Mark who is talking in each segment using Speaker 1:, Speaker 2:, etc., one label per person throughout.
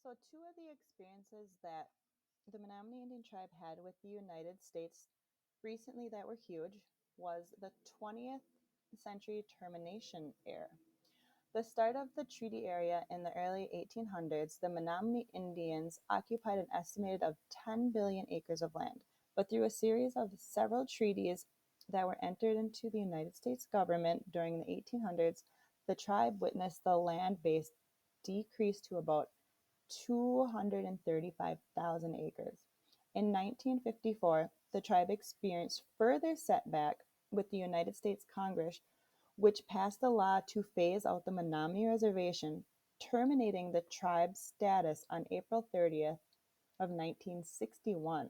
Speaker 1: So, two of the experiences that the Menominee Indian tribe had with the United States recently that were huge was the 20th century termination era. The start of the treaty area in the early 1800s, the Menominee Indians occupied an estimated of 10 billion acres of land, but through a series of several treaties that were entered into the United States government during the 1800s, the tribe witnessed the land base decrease to about 235,000 acres. In 1954, the tribe experienced further setback with the United States Congress, which passed a law to phase out the Menominee Reservation, terminating the tribe's status on April 30th of 1961.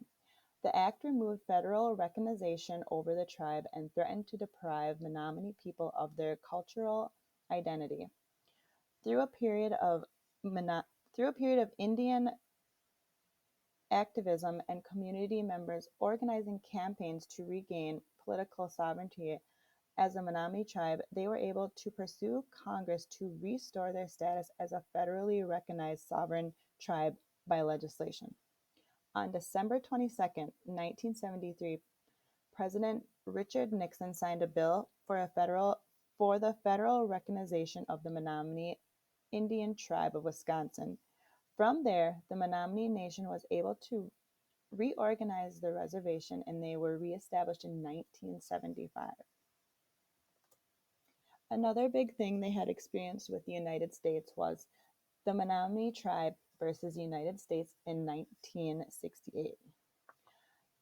Speaker 1: The act removed federal recognition over the tribe and threatened to deprive Menominee people of their cultural identity. Through a period of Indian activism and community members organizing campaigns to regain political sovereignty as a Menominee tribe, they were able to pursue Congress to restore their status as a federally recognized sovereign tribe by legislation. On December 22nd, 1973, President Richard Nixon signed a bill for the federal recognition of the Menominee Indian Tribe of Wisconsin. From there, the Menominee Nation was able to reorganize the reservation and they were reestablished in 1975. Another big thing they had experienced with the United States was the Menominee tribe versus the United States in 1968.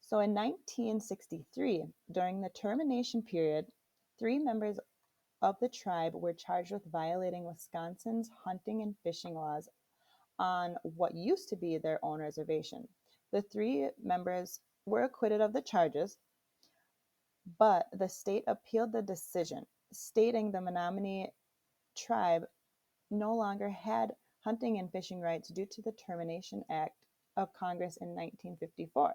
Speaker 1: So in 1963, during the termination period, three members of the tribe were charged with violating Wisconsin's hunting and fishing laws on what used to be their own reservation. The three members were acquitted of the charges, but the state appealed the decision, stating the Menominee tribe no longer had hunting and fishing rights due to the Termination Act of Congress in 1954.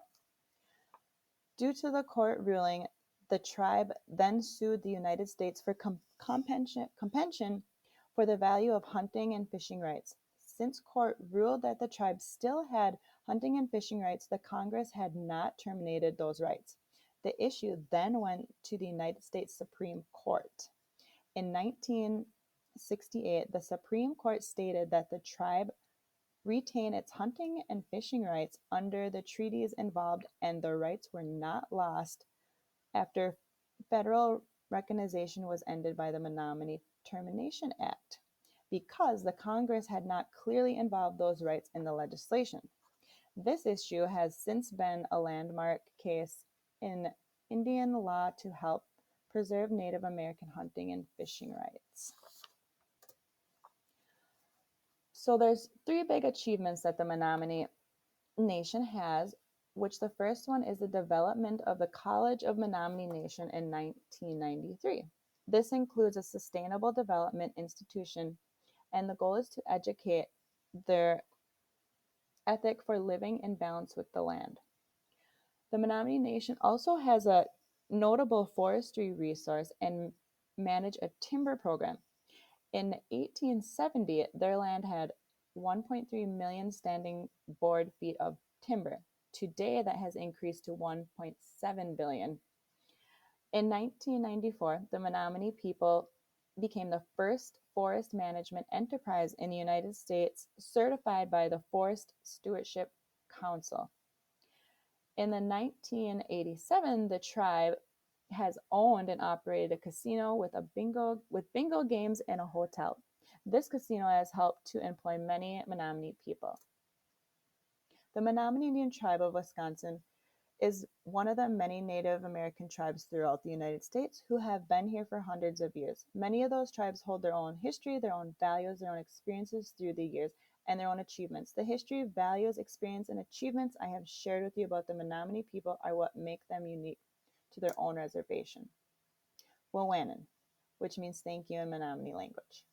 Speaker 1: Due to the court ruling, the tribe then sued the United States for compensation for the value of hunting and fishing rights. Since court ruled that the tribe still had hunting and fishing rights, the Congress had not terminated those rights. The issue then went to the United States Supreme Court. In 1968, the Supreme Court stated that the tribe retain its hunting and fishing rights under the treaties involved and the rights were not lost after federal recognition was ended by the Menominee Termination Act because the Congress had not clearly involved those rights in the legislation. This issue has since been a landmark case in Indian law to help preserve Native American hunting and fishing rights. So there's three big achievements that the Menominee Nation has, which the first one is the development of the College of Menominee Nation in 1993. This includes a sustainable development institution, and the goal is to educate their ethic for living in balance with the land. The Menominee Nation also has a notable forestry resource and manage a timber program. In 1870, their land had 1.3 million standing board feet of timber. Today, that has increased to 1.7 billion. In 1994, the Menominee people became the first forest management enterprise in the United States certified by the Forest Stewardship Council. In the 1987, the tribe has owned and operated a casino with bingo games and a hotel. This casino has helped to employ many Menominee people. The Menominee Indian Tribe of Wisconsin is one of the many Native American tribes throughout the United States who have been here for hundreds of years. Many of those tribes hold their own history, their own values, their own experiences through the years, and their own achievements. The history, values, experience, and achievements I have shared with you about the Menominee people are what make them unique to their own reservation. Wawanan, which means thank you in Menominee language.